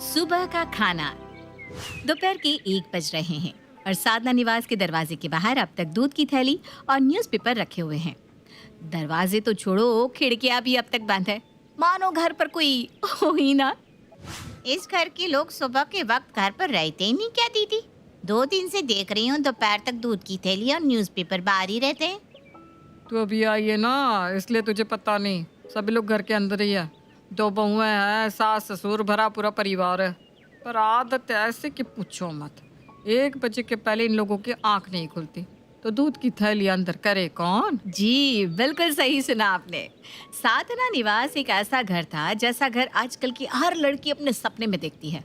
सुबह का खाना। दोपहर के 1 बज रहे हैं और साधना निवास के दरवाजे के बाहर अब तक दूध की थैली और न्यूज़पेपर रखे हुए हैं। दरवाजे तो छोड़ो, खिड़कियां भी अब तक बंद है, मानो घर पर कोई हो ही ना। इस घर के लोग सुबह के वक्त घर पर रहते ही नहीं क्या दीदी? 2 दिन से देख रही हूँ दोपहर तक दूध की थैली और न्यूज़पेपर बाहर ही रहते हैं। तू अभी आई है ना, इसलिए तुझे पता नहीं। सभी लोग घर के अंदर ही है। 2 बहुएं हैं, सास ससुर भरा पूरा परिवार है। पर आदत ऐसे कि पूछो मत। 1 बजे के पहले इन लोगों की आंख नहीं खुलती, तो दूध की थैली अंदर करे कौन? जी बिल्कुल सही सुना आपने। साधना निवास एक ऐसा घर था जैसा घर आजकल की हर लड़की अपने सपने में देखती है।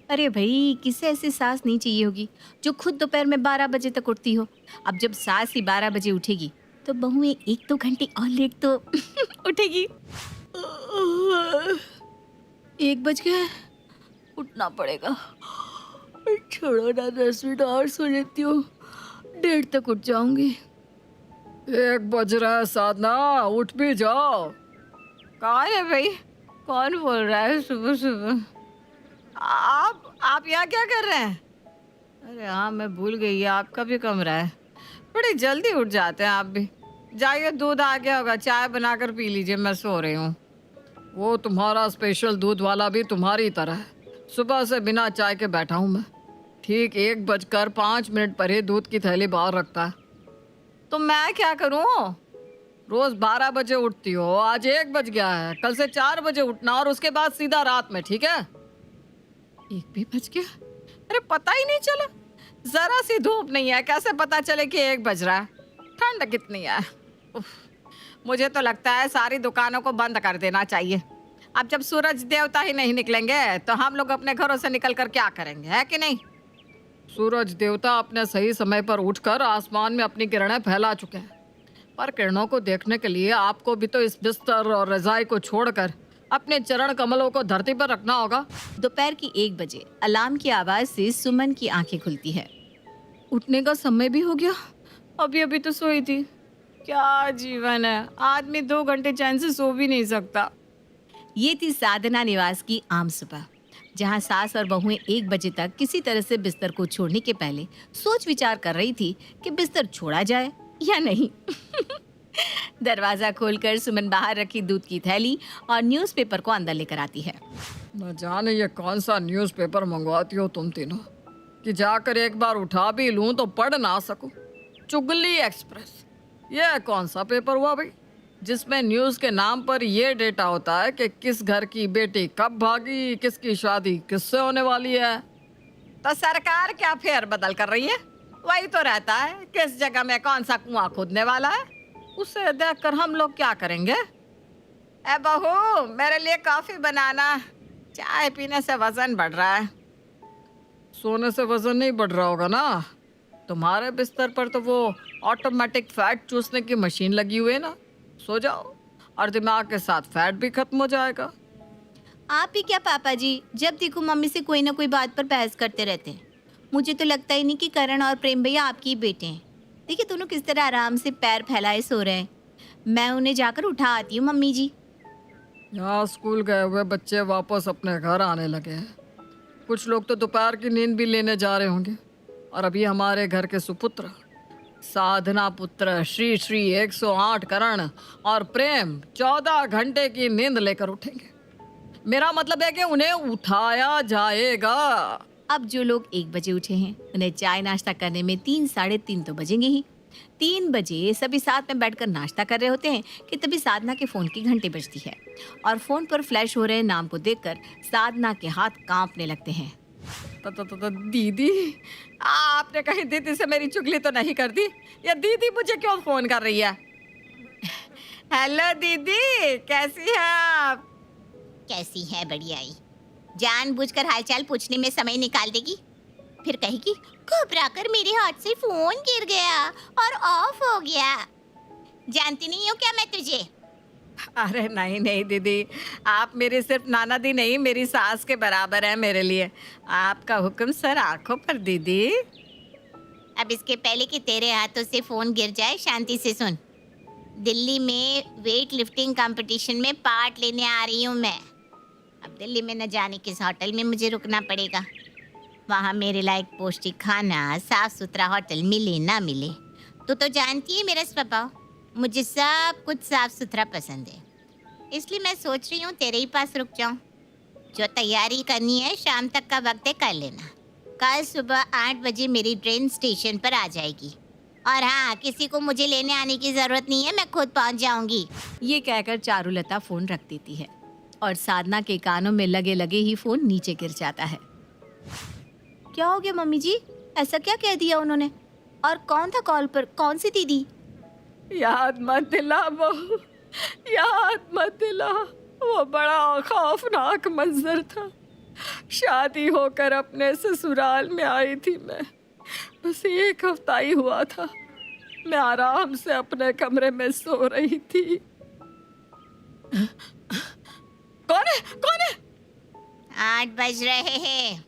अरे भाई, किसे ऐसी सास नहीं चाहिए होगी जो खुद दोपहर में 12 बजे तक उठती हो। अब जब सास ही 12 बजे उठेगी तो बहुएं 1-2 घंटे और लेट तो उठेगी। 1 बज गया, उठना पड़ेगा। छोड़ो ना, 10 मिनट और सो लेती हूँ, 1:30 तक उठ जाऊंगी। 1 बज रहा है साधना, उठ भी जाओ। कौन है भाई? कौन बोल रहा है सुबह सुबह? आप यहाँ क्या कर रहे हैं? अरे हाँ, मैं भूल गई, ये आपका भी कमरा है। बड़ी जल्दी उठ जाते हैं आप भी। जाइए, दूध आ गया होगा, चाय बनाकर पी लीजिए, मैं सो रही हूँ। वो तुम्हारा स्पेशल दूध वाला भी तुम्हारी तरह है। सुबह से बिना चाय के बैठा हूँ मैं। ठीक 1:05 पर ही दूध की थैली बाहर रखता है। तो मैं क्या करूँ? रोज 12 बजे उठती हो, आज 1 बज गया है। कल से 4 बजे उठना और उसके बाद सीधा रात में, ठीक है? 1 भी बज गया? अरे पता ही नहीं चला। जरा सी धूप नहीं है, कैसे पता चले कि 1 बज रहा है? ठंड कितनी है। उफ, मुझे तो लगता है सारी दुकानों को बंद कर देना चाहिए। अब जब सूरज देवता ही नहीं निकलेंगे तो हम लोग अपने घरों से निकल कर क्या करेंगे, है कि नहीं? सूरज देवता अपने सही समय पर उठकर आसमान में अपनी किरणें फैला चुके हैं, पर किरणों को देखने के लिए आपको भी तो इस बिस्तर और रजाई को छोड़कर अपने चरण कमलों को धरती पर रखना होगा। दोपहर की 1 बजे अलार्म की आवाज से सुमन की आंखें खुलती है। उठने का समय भी हो गया, अभी अभी तो सोई थी। क्या जीवन है, आदमी 2 घंटे चैन से सो भी नहीं सकता। ये थी साधना निवास की आम सुबह, जहां सास और बहुएं 1 बजे तक किसी तरह से बिस्तर को छोड़ने के पहले सोच विचार कर रही थी कि बिस्तर छोड़ा जाए या नहीं। दरवाजा खोलकर सुमन बाहर रखी दूध की थैली और न्यूज़पेपर को अंदर लेकर आती है। न जाने ये कौन सा न्यूज़पेपर मंगवाती हो तुम तीनों, कि जाकर एक बार उठा भी लूं तो पढ़ ना सकूं। चुगली एक्सप्रेस, ये कौन सा पेपर हुआ भाई, जिसमें न्यूज़ के नाम पर ये डेटा होता है कि किस घर की बेटी कब भागी, किसकी शादी किससे होने वाली है। तो सरकार क्या फेर बदल कर रही है? वही तो रहता है, किस जगह में कौन सा कुआं खोदने वाला है। उसे देखकर हम लोग क्या करेंगे? ए बहू, मेरे लिए कॉफी बनाना, चाय पीने से वजन बढ़ रहा है। सोने से वजन नहीं बढ़ रहा होगा ना, तुम्हारे बिस्तर पर तो वो ऑटोमेटिक फैट चूसने की मशीन लगी हुई है ना। सो जाओ और दिमाग के साथ फैट भी खत्म हो जाएगा। आप ही क्या पापा जी, जब देखो मम्मी से कोई ना कोई बात पर बहस करते रहते हैं। मुझे तो लगता ही नहीं कि करण और प्रेम भैया आपके ही बेटे हैं। देखिए दोनों किस तरह आराम से पैर फैलाए सो रहे हैं। मैं उन्हें जाकर उठा आती हूँ मम्मी जी। यहाँ स्कूल गए हुए बच्चे वापस अपने घर आने लगे हैं। कुछ लोग तो दोपहर की नींद भी लेने जा रहे होंगे। और अभी हमारे घर के सुपुत्र साधना पुत्र श्री श्री 108 करण और प्रेम 14 घंटे की नींद लेकर उठेंगे। मेरा मतलब है कि उन्हें उठाया जाएगा। अब जो लोग 1 बजे उठे हैं, उन्हें चाय नाश्ता करने में 3 साढ़े 3 तो बजेंगे ही। 3 बजे सभी साथ में बैठकर नाश्ता कर रहे होते हैं कि तभी साधना के फोन की घंटी बजती है और फोन पर फ्लैश हो रहे नाम को देखकर साधना के हाथ कांपने लगते हैं। दीदी, आपने कहीं दीदी से मेरी चुगली तो नहीं कर दी? या दीदी मुझे क्यों फोन कर रही है? हेलो दीदी, कैसी हैं आप? कैसी है बढ़िया ही। जानबूझकर हालचाल पूछने में समय निकाल देगी, फिर कहेगी घबरा कर मेरे हाथ से फोन गिर गया और ऑफ हो गया। जानती नहीं हूँ क्या मैं तुझे? अरे नहीं नहीं दीदी, आप मेरी सिर्फ नाना दी नहीं, मेरी सास के बराबर है मेरे लिए। आपका हुक्म सर आंखों पर दीदी। अब इसके पहले कि तेरे हाथों से फोन गिर जाए, शांति से सुन। दिल्ली में वेट लिफ्टिंग कंपटीशन में पार्ट लेने आ रही हूँ मैं। अब दिल्ली में न जाने किस होटल में मुझे रुकना पड़ेगा। वहाँ मेरे लायक पौष्टिक खाना, साफ सुथरा होटल मिले ना मिले। तू तो जानती है मेरा स्वभाव, मुझे सब कुछ साफ सुथरा पसंद है। इसलिए मैं सोच रही हूँ तेरे ही पास रुक जाऊँ। जो तैयारी करनी है शाम तक का वक्त है, कर लेना। कल सुबह 8 बजे मेरी ट्रेन स्टेशन पर आ जाएगी। और हाँ, किसी को मुझे लेने आने की जरूरत नहीं है, मैं खुद पहुँच जाऊँगी। ये कहकर चारुलता फोन रख देती है और साधना के कानों में लगे लगे ही फोन नीचे गिर जाता है। क्या हो गया मम्मी जी? ऐसा क्या कह दिया उन्होंने? और कौन था कॉल पर? कौन सी दीदी? याद मत दिला बहू, याद मत दिला। वो बड़ा खौफनाक मंजर था। शादी होकर अपने ससुराल में आई थी मैं, बस 1 हफ्ता ही हुआ था। मैं आराम से अपने कमरे में सो रही थी। कौन है? कौन है? 8 बज रहे हैं,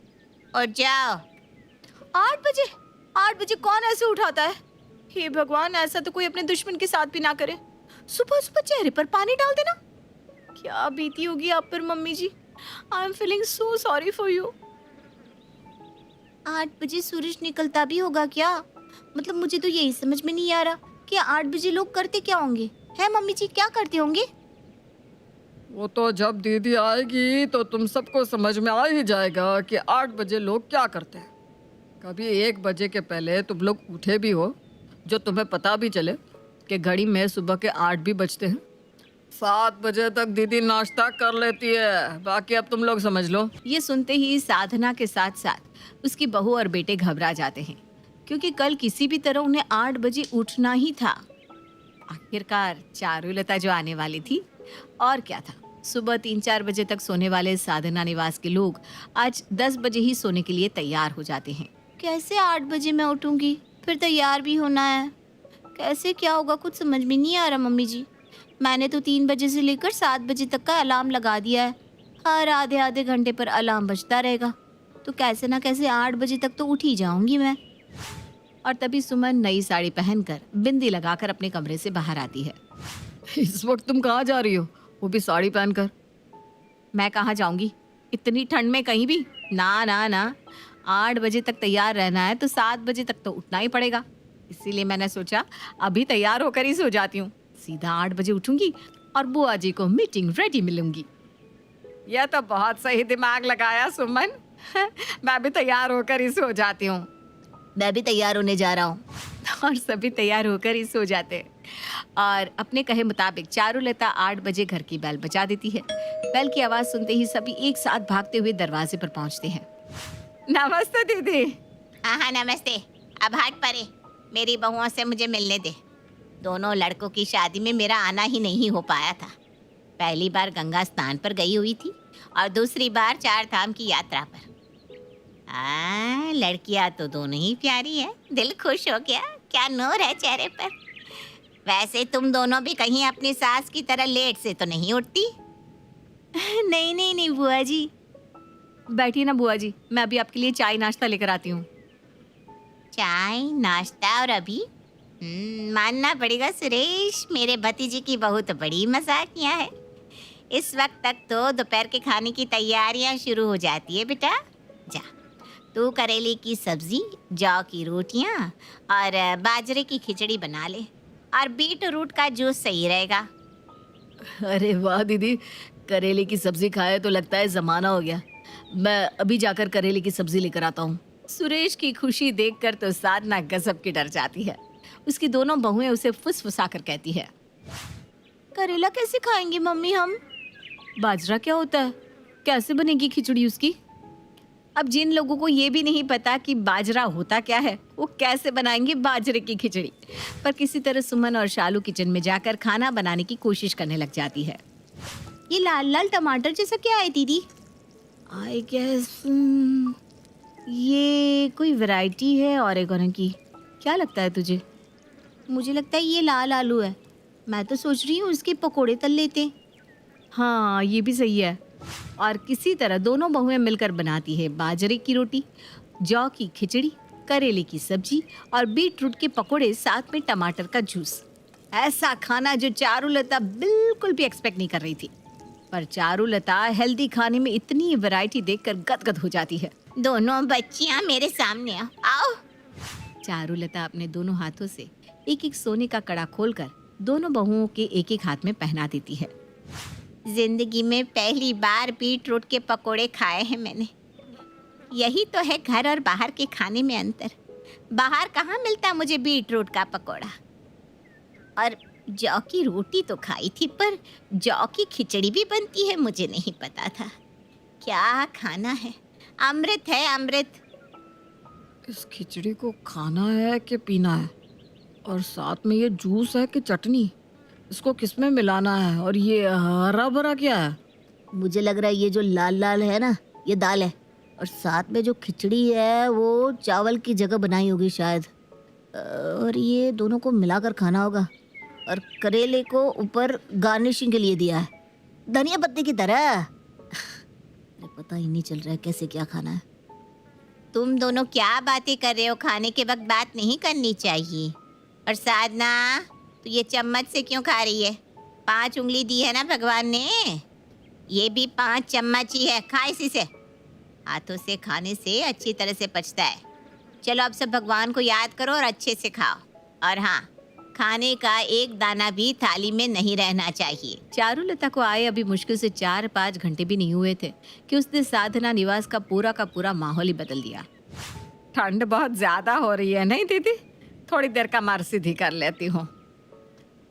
उठ जाओ। 8 बजे? 8 बजे कौन ऐसे उठाता है? हे भगवान, ऐसा तो कोई अपने दुश्मन के साथ भी ना करे। सुबह सुबह चेहरे पर पानी डाल देना। क्या बीती होगी आप पर mummy ji. I am feeling so sorry for you. 8 बजे सूरज निकलता भी होगा क्या? मतलब मुझे तो यही समझ में नहीं आ रहा कि 8 बजे लोग करते क्या होंगे। है मम्मी जी, क्या करते होंगे? वो तो जब दीदी आएगी तो तुम सबको समझ में आ ही जाएगा कि 8 बजे लोग क्या करते हैं। कभी 1 बजे के पहले तुम लोग उठे भी हो, जो तुम्हें पता भी चले कि घड़ी में सुबह के 8 भी बजते हैं। 7 बजे तक दीदी नाश्ता कर लेती है, बाकी अब तुम लोग समझ लो। ये सुनते ही साधना के साथ साथ उसकी बहू और बेटे घबरा जाते हैं, क्योंकि कल किसी भी तरह उन्हें 8 बजे उठना ही था। आखिरकार चारुलता जो आने वाली थी, और क्या था। सुबह 3-4 बजे तक सोने वाले साधना निवास के लोग आज 10 बजे ही सोने के लिए तैयार हो जाते हैं। कैसे 8 बजे मैं उठूंगी? फिर तैयार भी होना है। कैसे क्या होगा, कुछ समझ में नहीं आ रहा मम्मी जी। मैंने तो 3 बजे से लेकर 7 बजे तक का अलार्म लगा दिया है। हर आधे आधे घंटे पर अलार्म बजता रहेगा, तो कैसे ना कैसे 8 बजे तक तो उठ ही जाऊंगी मैं। और तभी सुमन नई साड़ी पहनकर बिंदी लगाकर अपने कमरे से बाहर आती है। इस वक्त तुम कहाँ जा रही हो, वो भी साड़ी पहनकर? मैं कहाँ जाऊंगी इतनी ठंड में, कहीं भी ना ना ना। 8 बजे तक तैयार रहना है तो 7 बजे तक तो उठना ही पड़ेगा। इसीलिए मैंने सोचा अभी तैयार होकर ही सो जाती हूँ। सीधा 8 बजे उठूंगी और बुआ जी को मीटिंग रेडी मिलूंगी। यह तो बहुत सही दिमाग लगाया सुमन। मैं भी तैयार होकर ही सो जाती हूँ। मैं भी तैयार होने जा रहा हूँ। और सभी तैयार होकर ही सो जाते हैं। और अपने कहे मुताबिक चारुलता 8 बजे घर की बेल बजा देती है। बेल की आवाज़ सुनते ही सभी एक साथ भागते हुए दरवाजे पर पहुंचते हैं। नमस्ते दीदी। हाँ नमस्ते। अब हट परे, मेरी बहुओं से मुझे मिलने दे। दोनों लड़कों की शादी में मेरा आना ही नहीं हो पाया था। पहली बार गंगा स्नान पर गई हुई थी और दूसरी बार 4 धाम की यात्रा पर। लड़कियां तो दोनों ही प्यारी है, दिल खुश हो गया। क्या नूर है चेहरे पर। वैसे तुम दोनों भी कहीं अपनी सास की तरह लेट से तो नहीं उठती? नहीं नहीं नहीं बुआ जी। बैठिए ना बुआ जी, मैं अभी आपके लिए चाय नाश्ता लेकर आती हूँ। चाय नाश्ता और अभी? मानना पड़ेगा सुरेश, मेरे भतीजे की बहू तो बड़ी मजाकिया है। इस वक्त तक तो दोपहर के खाने की तैयारियां शुरू हो जाती है। बेटा जा, तू करेले की सब्जी, जौ की रोटियां और बाजरे की खिचड़ी बना ले, और बीट रूट का जूस सही रहेगा। अरे वाह दीदी, करेले की सब्जी खाए तो लगता है जमाना हो गया। मैं अभी जाकर करेले की सब्जी लेकर आता हूँ। सुरेश की खुशी देखकर तो साधना गजब की डर जाती है। उसकी दोनों बहुएं उसे फुसफुसा कर कहती है, करेला कैसे खाएंगे मम्मी हम? बाजरा क्या होता है? कैसे बनेगी खिचड़ी उसकी? अब जिन लोगों को ये भी नहीं पता कि बाजरा होता क्या है, वो कैसे बनाएंगे बाजरे की खिचड़ी। पर किसी तरह सुमन और शालू किचन में जाकर खाना बनाने की कोशिश करने लग जाती है। ये लाल लाल टमाटर जैसा क्या है दीदी? आई गेस ये कोई वैरायटी है ऑरेगोनो की। क्या लगता है तुझे? मुझे लगता है ये लाल आलू है। मैं तो सोच रही हूँ इसके पकोड़े तल लेते। हाँ ये भी सही है। और किसी तरह दोनों बहुएं मिलकर बनाती है बाजरे की रोटी, जौ की खिचड़ी, करेले की सब्जी और बीट रूट के पकोड़े, साथ में टमाटर का जूस। ऐसा खाना जो चारुलता बिल्कुल भी एक्सपेक्ट नहीं कर रही थी। पर चारुलता हेल्दी खाने में इतनी वैरायटी देखकर गदगद हो जाती है। दोनों बच्चियां मेरे सामने आओ। चारुलता अपने दोनों हाथों से एक एक सोने का कड़ा खोलकर दोनों बहुओं के एक एक हाथ में पहना देती है। जिंदगी में पहली बार बीटरूट के पकोड़े खाए हैं मैंने। यही तो है घर और बाहर के खाने में अंतर। बाहर कहाँ मिलता मुझे बीटरूट का पकोड़ा। और जौ की रोटी तो खाई थी, पर जौ की खिचड़ी भी बनती है मुझे नहीं पता था। क्या खाना है, अमृत है अमृत। इस खिचड़ी को खाना है कि पीना है? और साथ में ये जूस है कि चटनी? इसको किसमें मिलाना है? और ये हरा भरा क्या है? मुझे लग रहा है ये जो लाल लाल है ना, ये दाल है, और साथ में जो खिचड़ी है वो चावल की जगह बनाई होगी शायद। और ये दोनों को मिलाकर खाना होगा। और करेले को ऊपर गार्निशिंग के लिए दिया है, धनिया पत्ते की तरह। अरे पता ही नहीं चल रहा है कैसे क्या खाना है। तुम दोनों क्या बातें कर रहे हो? खाने के वक्त बात नहीं करनी चाहिए। और साधना, तो ये चम्मच से क्यों खा रही है? 5 उंगली दी है ना भगवान ने, ये भी 5 चम्मच ही है। खा इसी से। हाथों से खाने से अच्छी तरह से पचता है। चलो अब सब भगवान को याद करो और अच्छे से खाओ। और हाँ, खाने का एक दाना भी थाली में नहीं रहना चाहिए। चारुलता को आए अभी मुश्किल से 4-5 घंटे भी नहीं हुए थे कि उसने साधना निवास का पूरा माहौल ही बदल दिया। ठंड बहुत ज्यादा हो रही है नहीं दीदी? थोड़ी देर का मार सीधी कर लेती हूँ।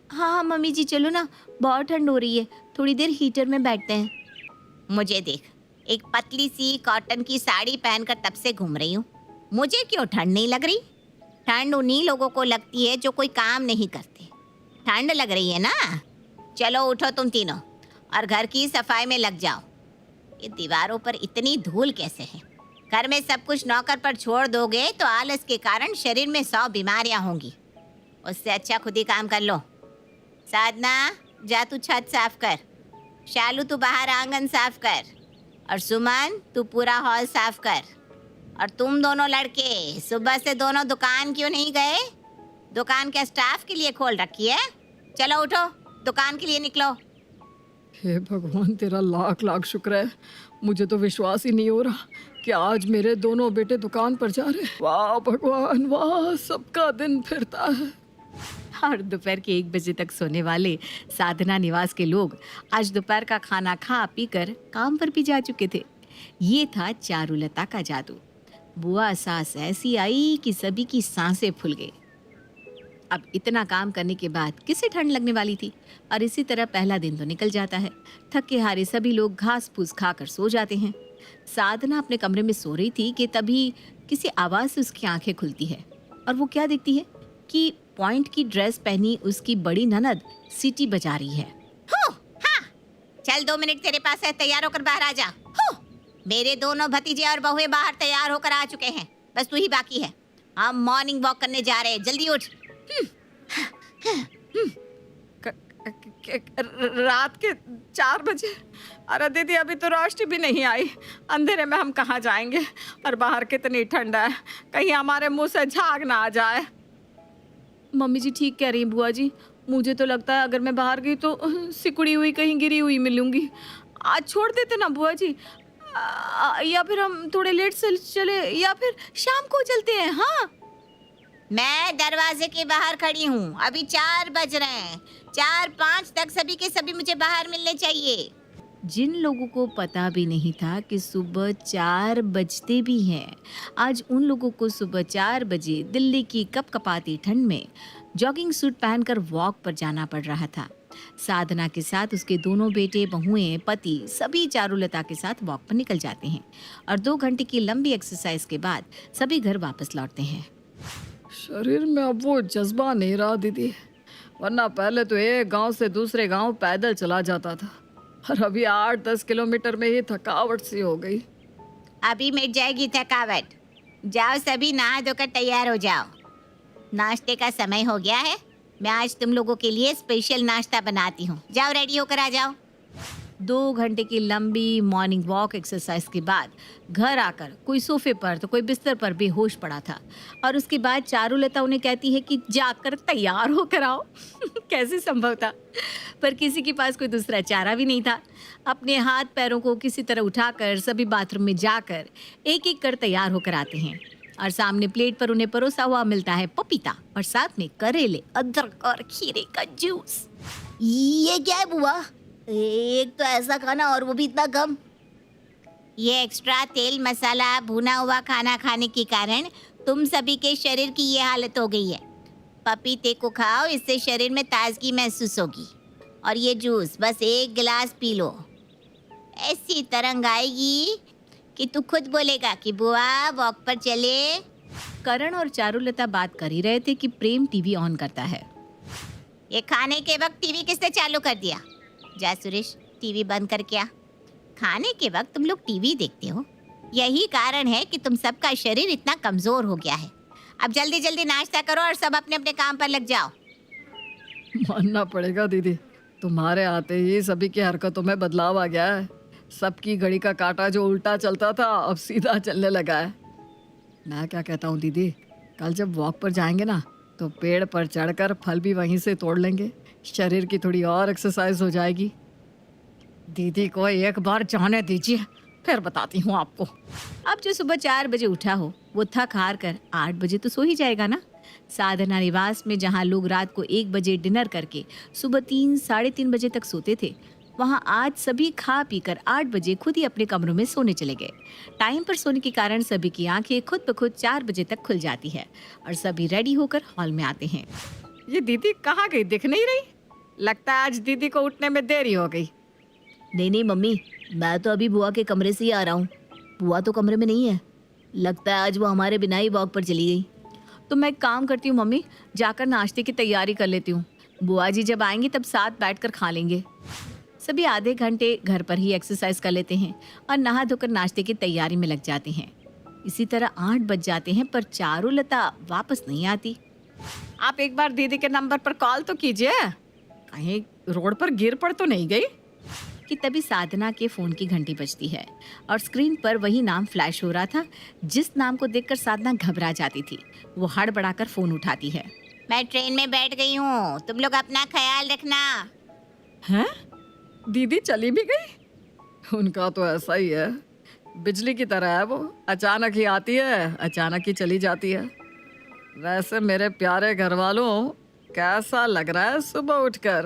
हाँ मम्मी जी, चलो ना, बहुत ठंड हो रही है, थोड़ी देर हीटर में बैठते हैं। मुझे देख, एक पतली सी कॉटन की साड़ी पहनकर तब से घूम रही हूँ। मुझे क्यों ठंड नहीं लग रही? ठंड उन्हीं लोगों को लगती है जो कोई काम नहीं करते। ठंड लग रही है ना? चलो उठो तुम तीनों और घर की सफाई में लग जाओ। ये दीवारों पर इतनी धूल कैसे है? घर में सब कुछ नौकर पर छोड़ दोगे तो आलस के कारण शरीर में 100 बीमारियां होंगी। उससे अच्छा खुद ही काम कर लो। साधना, जा तू छत साफ कर। शालू, तू बाहर आंगन साफ कर। और सुमन, तू पूरा हॉल साफ कर। और तुम दोनों लड़के सुबह से दोनों दुकान क्यों नहीं गए? दुकान क्या स्टाफ के लिए खोल रखी है? चलो उठो, दुकान के लिए निकलो। हे भगवान, तेरा लाख लाख शुक्र है। मुझे तो विश्वास ही नहीं हो रहा कि आज मेरे दोनों बेटे दुकान पर जा रहे। वाह भगवान वाह, सबका दिन फिरता है। और दोपहर के 1 बजे तक सोने वाले साधना निवास के लोग आज दोपहर का खाना खा पी कर काम पर भी जा चुके थे। ये था चारुलता का जादू। बुआ सास ऐसी आई कि सभी की सांसें फूल गई। अब इतना काम करने के बाद किसे ठंड लगने वाली थी? और इसी तरह पहला दिन तो निकल जाता है। थके हारे सभी लोग घास फूस खाकर सो जाते हैं। साधना अपने कमरे में सो रही थी कि तभी किसी आवाज से उसकी आंखें खुलती है और वो क्या देखती है कि पॉइंट की ड्रेस पहनी उसकी बड़ी ननद सीटी बजा रही है। हाँ, चल 2 मिनट तेरे पास है, तैयार होकर बाहर आ जा। मेरे दोनों भतीजे और बहुएं बाहर तैयार होकर आ चुके हैं, बस तू ही बाकी है। हम मॉर्निंग वॉक करने जा रहे हैं, जल्दी उठ। रात के 4 बजे? अरे दीदी, अभी तो रोशनी भी नहीं आई। अंधेरे में हम कहाँ जाएंगे? और बाहर कितनी ठंड है, कहीं हमारे मुंह से झाग ना आ जाए। मम्मी जी ठीक कह रही हैं बुआ जी। मुझे तो लगता है अगर मैं बाहर गई तो सिकुड़ी हुई कहीं गिरी हुई मिलूंगी। आज छोड़ देते ना बुआ जी, या फिर हम थोड़े लेट से चले, या फिर शाम को चलते हैं। हाँ, मैं दरवाजे के बाहर खड़ी हूँ, अभी 4 बज रहे हैं। 4-5 तक सभी के सभी मुझे बाहर मिलने चाहिए। जिन लोगों को पता भी नहीं था कि सुबह 4 बजते भी हैं, आज उन लोगों को सुबह 4 बजे दिल्ली की कपकपाती ठंड में जॉगिंग सूट पहनकर वॉक पर जाना पड़ रहा था। साधना के साथ उसके दोनों बेटे, बहुएं, पति सभी चारुलता के साथ वॉक पर निकल जाते हैं और 2 घंटे की लंबी एक्सरसाइज के बाद सभी घर वापस लौटते हैं। शरीर में अब वो जज्बा नहीं रहा दीदी, वरना पहले तो एक गांव से दूसरे गांव पैदल चला जाता था और अभी 8-10 किलोमीटर में ही थकावट सी हो गई। अभी मिट जाएगी थकावट। जाओ सभी नहा धोकर तैयार हो जाओ, नाश्ते का समय हो गया है। मैं आज तुम लोगों के लिए स्पेशल नाश्ता बनाती हूँ। जाओ रेडी होकर आ जाओ। 2 घंटे की लंबी मॉर्निंग वॉक एक्सरसाइज के बाद घर आकर कोई सोफे पर तो कोई बिस्तर पर बेहोश पड़ा था। और उसके बाद चारुलता उन्हें कहती है कि जाकर तैयार होकर आओ। कैसे संभव था? पर किसी के पास कोई दूसरा चारा भी नहीं था। अपने हाथ पैरों को किसी तरह उठाकर सभी बाथरूम में जाकर एक एक कर तैयार होकर आते हैं और सामने प्लेट पर उन्हें परोसा हुआ मिलता है पपीता और साथ में करेले, अदरक और खीरे का जूस। ये क्या है बुआ? एक तो ऐसा खाना और वो भी इतना कम। ये एक्स्ट्रा तेल मसाला भुना हुआ खाना खाने के कारण तुम सभी के शरीर की ये हालत हो गई है। पपीते को खाओ, इससे शरीर में ताजगी महसूस होगी। और ये जूस बस 1 गिलास पी लो, ऐसी तरंग आएगी कि तू खुद बोलेगा कि बुआ वॉक पर चले। करण और चारुलता बात कर ही रहे थे कि प्रेम टीवी ऑन करता है। ये खाने के वक्त टीवी किसने चालू कर दिया? जा सुरेश, टीवी बंद करके आ। खाने के वक्त तुम लोग टीवी देखते हो, यही कारण है कि तुम सबका शरीर इतना कमजोर हो गया है। अब जल्दी जल्दी नाश्ता करो और सब अपने अपने काम पर लग जाओ। मानना पड़ेगा दीदी, तुम्हारे आते ही सभी की हरकतों में बदलाव आ गया है। सबकी घड़ी का काटा जो उल्टा चलता था अब सीधा चलने लगा है। मैं क्या कहता हूँ दीदी, कल जब वॉक पर जाएंगे ना तो पेड़ पर चढ़कर फल भी वहीं से तोड़ लेंगे, शरीर की थोड़ी और एक्सरसाइज हो जाएगी। दीदी को एक बार जाने दीजिए, फिर बताती हूँ आपको। अब जो सुबह 4 बजे उठा हो वो थक हार कर 8 बजे तो सो ही जाएगा ना। साधना निवास में जहाँ लोग रात को 1 बजे डिनर करके सुबह 3 साढ़े 3 बजे तक सोते थे, वहाँ आज सभी खा पीकर 8 बजे खुद ही अपने कमरों में सोने चले गए। टाइम पर सोने के कारण सभी की आंखें खुद ब खुद 4 बजे तक खुल जाती है और सभी रेडी होकर हॉल में आते हैं। ये दीदी कहाँ गई, दिख नहीं रही? लगता है आज दीदी को उठने में देरी हो गई। नहीं मम्मी, मैं तो अभी बुआ के कमरे से ही आ रहा हूँ। बुआ तो कमरे में नहीं है, लगता है आज वो हमारे बिना ही वॉक पर चली गई। तो मैं एक काम करती हूँ मम्मी, जाकर नाश्ते की तैयारी कर लेती हूँ। बुआ जी जब आएंगी तब साथ बैठकर खा लेंगे। सभी आधे घंटे घर पर ही एक्सरसाइज कर लेते हैं और नहा धोकर नाश्ते की तैयारी में लग जाते हैं। इसी तरह 8 बज जाते हैं पर चारुलता वापस नहीं आती। आप एक बार दीदी के नंबर पर कॉल तो कीजिए, कहीं रोड पर गिर पड़ तो नहीं गई। कि तभी साधना के फोन की घंटी बजती है और स्क्रीन पर वही नाम फ्लैश हो रहा था जिस नाम को देखकर साधना घबरा जाती थी। वो हड़बड़ाकर फोन उठाती है। मैं ट्रेन में बैठ गई हूँ, तुम लोग अपना ख्याल रखना। हैं? दीदी चली भी गई? उनका तो ऐसा ही है, बिजली की तरह है वो, अचानक ही आती है अचानक ही चली जाती है। वैसे मेरे प्यारे घर वालों, कैसा लग रहा है सुबह उठकर?